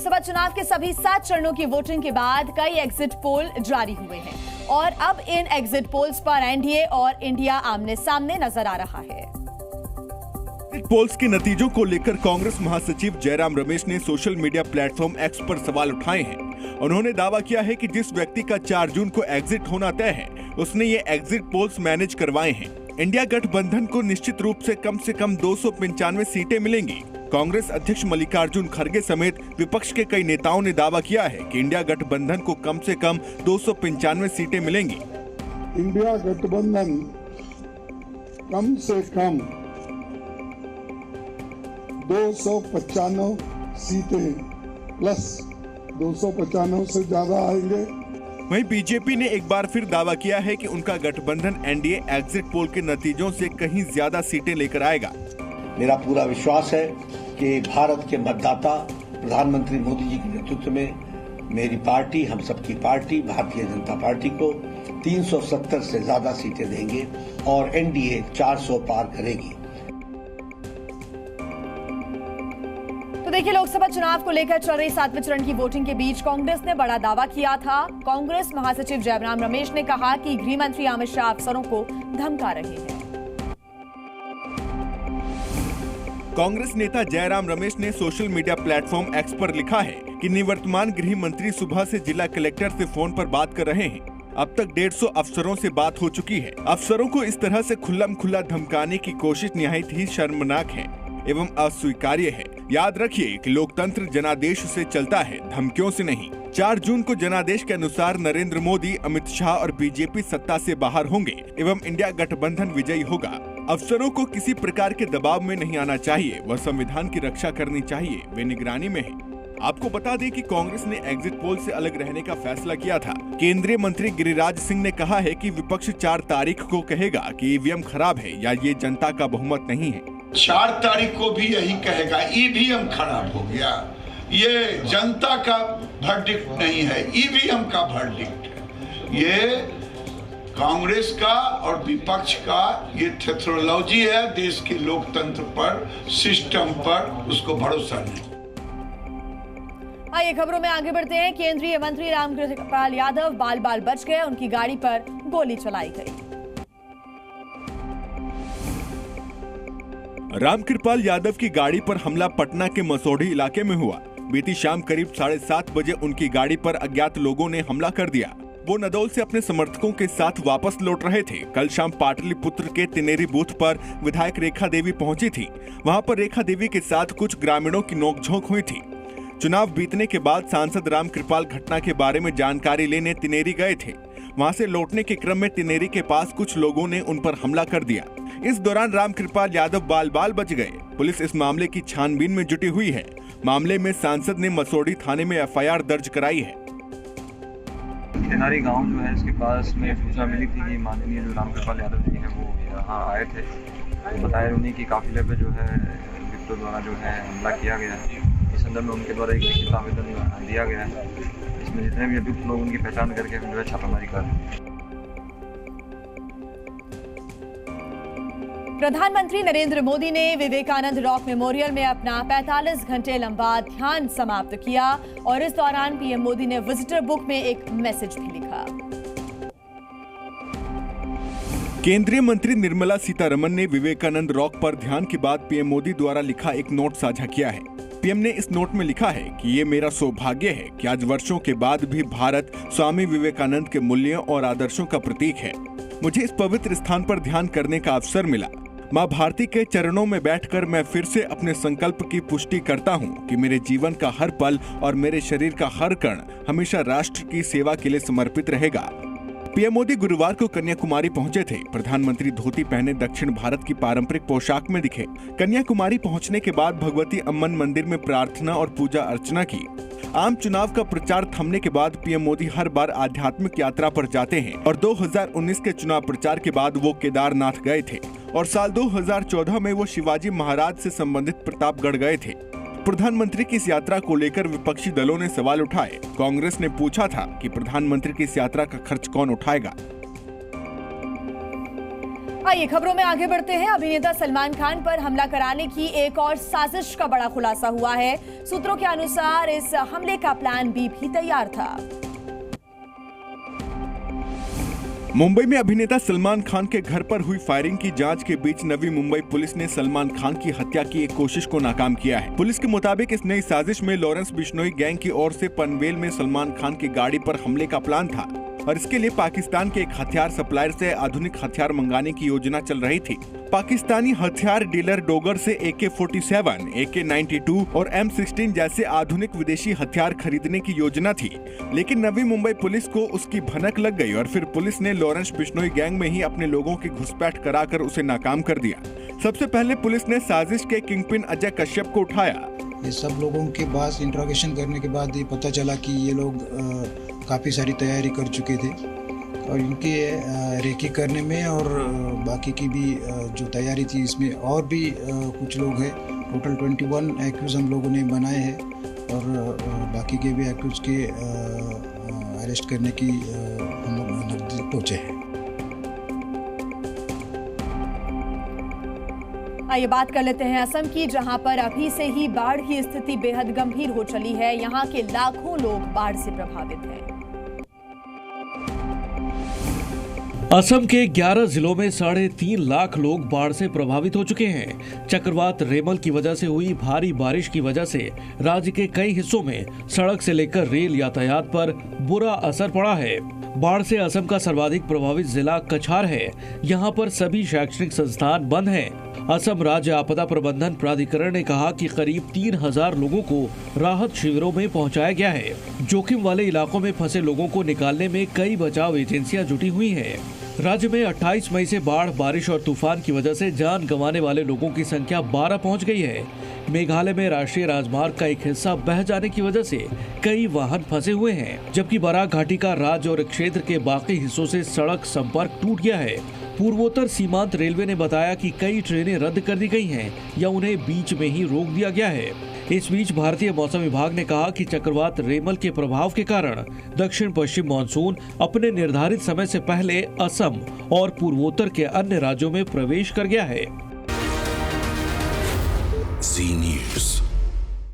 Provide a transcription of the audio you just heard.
लोकसभा चुनाव के सभी 7 चरणों की वोटिंग के बाद कई एग्जिट पोल जारी हुए हैं और अब इन एग्जिट पोल्स पर एनडीए और इंडिया आमने सामने नजर आ रहा है। पोल्स के नतीजों को लेकर कांग्रेस महासचिव जयराम रमेश ने सोशल मीडिया प्लेटफॉर्म एक्स पर सवाल उठाए हैं। उन्होंने दावा किया है कि जिस व्यक्ति का 4 जून को एग्जिट होना तय है, उसने ये एग्जिट पोल्स मैनेज करवाए हैं। इंडिया गठबंधन को निश्चित रूप से कम 295 सीटें मिलेंगी। कांग्रेस अध्यक्ष मल्लिकार्जुन खड़गे समेत विपक्ष के कई नेताओं ने दावा किया है कि इंडिया गठबंधन को कम से कम 295 सीटें मिलेंगी। इंडिया गठबंधन कम से कम 295 सीटें प्लस 295 से ज्यादा आएंगे। वहीं बीजेपी ने एक बार फिर दावा किया है कि उनका गठबंधन एनडीए एग्जिट पोल के नतीजों से कहीं ज्यादा सीटें लेकर आएगा। मेरा पूरा विश्वास है कि भारत के मतदाता प्रधानमंत्री मोदी जी के नेतृत्व में मेरी पार्टी, हम सबकी पार्टी भारतीय जनता पार्टी को 370 से ज्यादा सीटें देंगे और एनडीए 400 पार करेगी। तो देखिए, लोकसभा चुनाव को लेकर चल रही 7वें चरण की वोटिंग के बीच कांग्रेस ने बड़ा दावा किया था। कांग्रेस महासचिव जयराम रमेश ने कहा कि गृह मंत्री अमित शाह अफसरों को धमका रहे हैं। कांग्रेस नेता जयराम रमेश ने सोशल मीडिया प्लेटफॉर्म एक्स पर लिखा है कि निवर्तमान गृह मंत्री सुबह से जिला कलेक्टर से फोन पर बात कर रहे हैं। अब तक 150 अफसरों से बात हो चुकी है। अफसरों को इस तरह से खुल्लम-खुल्ला धमकाने की कोशिश निहायत ही शर्मनाक है एवं अस्वीकार्य है। याद रखिए कि लोकतंत्र जनादेश से चलता है, धमकियों से नहीं। 4 जून को जनादेश के अनुसार नरेंद्र मोदी, अमित शाह और बीजेपी सत्ता से बाहर होंगे एवं इंडिया गठबंधन विजयी होगा। अफसरों को किसी प्रकार के दबाव में नहीं आना चाहिए, वह संविधान की रक्षा करनी चाहिए, वे निगरानी में है। आपको बता दें कि कांग्रेस ने एग्जिट पोल से अलग रहने का फैसला किया था। केंद्रीय मंत्री गिरिराज सिंह ने कहा है कि विपक्ष 4 तारीख को कहेगा कि ईवीएम खराब है या ये जनता का बहुमत नहीं है। 4 तारीख को भी यही कहेगा ईवीएम खराब हो गया। ये जनता का वर्डिक्ट नहीं है, ईवीएम का वर्डिक्ट है। ये कांग्रेस का और विपक्ष का ये थेट्रोलॉजी है। देश के लोकतंत्र पर, सिस्टम पर उसको भरोसा नहीं। आइए खबरों में आगे बढ़ते हैं। केंद्रीय मंत्री रामकृपाल यादव बाल बाल बच गए, उनकी गाड़ी पर गोली चलाई गई। रामकृपाल यादव की गाड़ी पर हमला पटना के मसौढ़ी इलाके में हुआ। बीती शाम करीब 7:30 बजे उनकी गाड़ी पर अज्ञात लोगों ने हमला कर दिया। वो नदौल से अपने समर्थकों के साथ वापस लौट रहे थे। कल शाम पाटलिपुत्र के तिनेरी बूथ पर विधायक रेखा देवी पहुंची थी। वहां पर रेखा देवी के साथ कुछ ग्रामीणों की नोकझोंक हुई थी। चुनाव बीतने के बाद सांसद रामकृपाल घटना के बारे में जानकारी लेने तिनेरी गए थे। वहां से लौटने के क्रम में तिनेरी के पास कुछ लोगों ने उन पर हमला कर दिया। इस दौरान रामकृपाल यादव बाल बाल बच गए। पुलिस इस मामले की छानबीन में जुटी हुई है। मामले में सांसद ने मसौढ़ी थाने में एफआईआर दर्ज कराई है। तिनारी गांव जो है, इसके पास में सूचना मिली थी कि माननीय जो रामकृपाल यादव जी हैं वो यहाँ आए थे। तो बताया उन्हीं की काफिले पे जो है विप्रो द्वारा जो है हमला किया गया है। इस संदर्भ में उनके द्वारा एक लिखित आवेदन दिया गया है। इसमें जितने भी अभियुक्त लोग उनकी पहचान करके हम जो है छापामारी कर रहे हैं। प्रधानमंत्री नरेंद्र मोदी ने विवेकानंद रॉक मेमोरियल में अपना 45 घंटे लंबा ध्यान समाप्त किया और इस दौरान पीएम मोदी ने विजिटर बुक में एक मैसेज भी लिखा। केंद्रीय मंत्री निर्मला सीतारमण ने विवेकानंद रॉक पर ध्यान के बाद पीएम मोदी द्वारा लिखा एक नोट साझा किया है। पीएम ने इस नोट में लिखा है कि ये मेरा सौभाग्य है कि आज वर्षों के बाद भी भारत स्वामी विवेकानंद के मूल्यों और आदर्शों का प्रतीक है। मुझे इस पवित्र स्थान पर ध्यान करने का अवसर मिला। माँ भारती के चरणों में बैठकर मैं फिर से अपने संकल्प की पुष्टि करता हूँ कि मेरे जीवन का हर पल और मेरे शरीर का हर कण हमेशा राष्ट्र की सेवा के लिए समर्पित रहेगा। पीएम मोदी गुरुवार को कन्याकुमारी पहुंचे थे। प्रधानमंत्री धोती पहने दक्षिण भारत की पारंपरिक पोशाक में दिखे। कन्याकुमारी पहुंचने के बाद भगवती अम्मन मंदिर में प्रार्थना और पूजा अर्चना की। आम चुनाव का प्रचार थमने के बाद पीएम मोदी हर बार आध्यात्मिक यात्रा पर जाते हैं और 2019 के चुनाव प्रचार के बाद वो केदारनाथ गए थे और साल 2014 में वो शिवाजी महाराज से संबंधित प्रतापगढ़ गए थे। प्रधानमंत्री की इस यात्रा को लेकर विपक्षी दलों ने सवाल उठाए। कांग्रेस ने पूछा था कि प्रधानमंत्री की इस यात्रा का खर्च कौन उठाएगा। आइए खबरों में आगे बढ़ते हैं। अभिनेता सलमान खान पर हमला कराने की एक और साजिश का बड़ा खुलासा हुआ है। सूत्रों के अनुसार इस हमले का प्लान बी भी तैयार था। मुंबई में अभिनेता सलमान खान के घर पर हुई फायरिंग की जांच के बीच नवी मुंबई पुलिस ने सलमान खान की हत्या की एक कोशिश को नाकाम किया है। पुलिस के मुताबिक इस नई साजिश में लॉरेंस बिश्नोई गैंग की ओर से पनवेल में सलमान खान की गाड़ी पर हमले का प्लान था और इसके लिए पाकिस्तान के एक हथियार सप्लायर से आधुनिक हथियार मंगाने की योजना चल रही थी। पाकिस्तानी हथियार डीलर डोगर से AK-47, AK-92 और M16 जैसे आधुनिक विदेशी हथियार खरीदने की योजना थी, लेकिन नवी मुंबई पुलिस को उसकी भनक लग गई और फिर पुलिस ने लॉरेंस बिश्नोई गैंग में ही अपने लोगों की घुसपैठ कराकर उसे नाकाम कर दिया। सबसे पहले पुलिस ने साजिश के किंगपिन अजय कश्यप को उठाया। ये सब लोगों के पास इंट्रोगेशन करने के बाद ये पता चला कि ये लोग काफ़ी सारी तैयारी कर चुके थे और इनके रेकी करने में और बाकी की भी जो तैयारी थी इसमें और भी कुछ लोग हैं। टोटल 21 एक्यूज हम लोगों ने बनाए हैं और बाकी के भी एक्यूज के अरेस्ट करने की हम लोग नजदीक पहुँचे हैं। आइए बात कर लेते हैं असम की, जहां पर अभी से ही बाढ़ की स्थिति बेहद गंभीर हो चली है। यहां के लाखों लोग बाढ़ से प्रभावित हैं। असम के 11 जिलों में 3.5 लाख लोग बाढ़ से प्रभावित हो चुके हैं। चक्रवात रेमल की वजह से हुई भारी बारिश की वजह से राज्य के कई हिस्सों में सड़क से लेकर रेल यातायात पर बुरा असर पड़ा है। बाढ़ से असम का सर्वाधिक प्रभावित जिला कछार है। यहाँ पर सभी शैक्षणिक संस्थान बंद हैं। असम राज्य आपदा प्रबंधन प्राधिकरण ने कहा कि करीब 3000 लोगों को राहत शिविरों में पहुंचाया गया है। जोखिम वाले इलाकों में फंसे लोगों को निकालने में कई बचाव एजेंसियां जुटी हुई हैं। राज्य में 28 मई से बाढ़, बारिश और तूफान की वजह से जान गंवाने वाले लोगों की संख्या 12 पहुंच गई है। मेघालय में राष्ट्रीय राजमार्ग का एक हिस्सा बह जाने की वजह से कई वाहन फंसे हुए हैं, जबकि बराक घाटी का राज्य और क्षेत्र के बाकी हिस्सों से सड़क संपर्क टूट गया है। पूर्वोत्तर सीमांत रेलवे ने बताया कि कई ट्रेनें रद्द कर दी गई हैं या उन्हें बीच में ही रोक दिया गया है। इस बीच भारतीय मौसम विभाग ने कहा कि चक्रवात रेमल के प्रभाव के कारण दक्षिण पश्चिम मानसून अपने निर्धारित समय से पहले असम और पूर्वोत्तर के अन्य राज्यों में प्रवेश कर गया है। Zee News।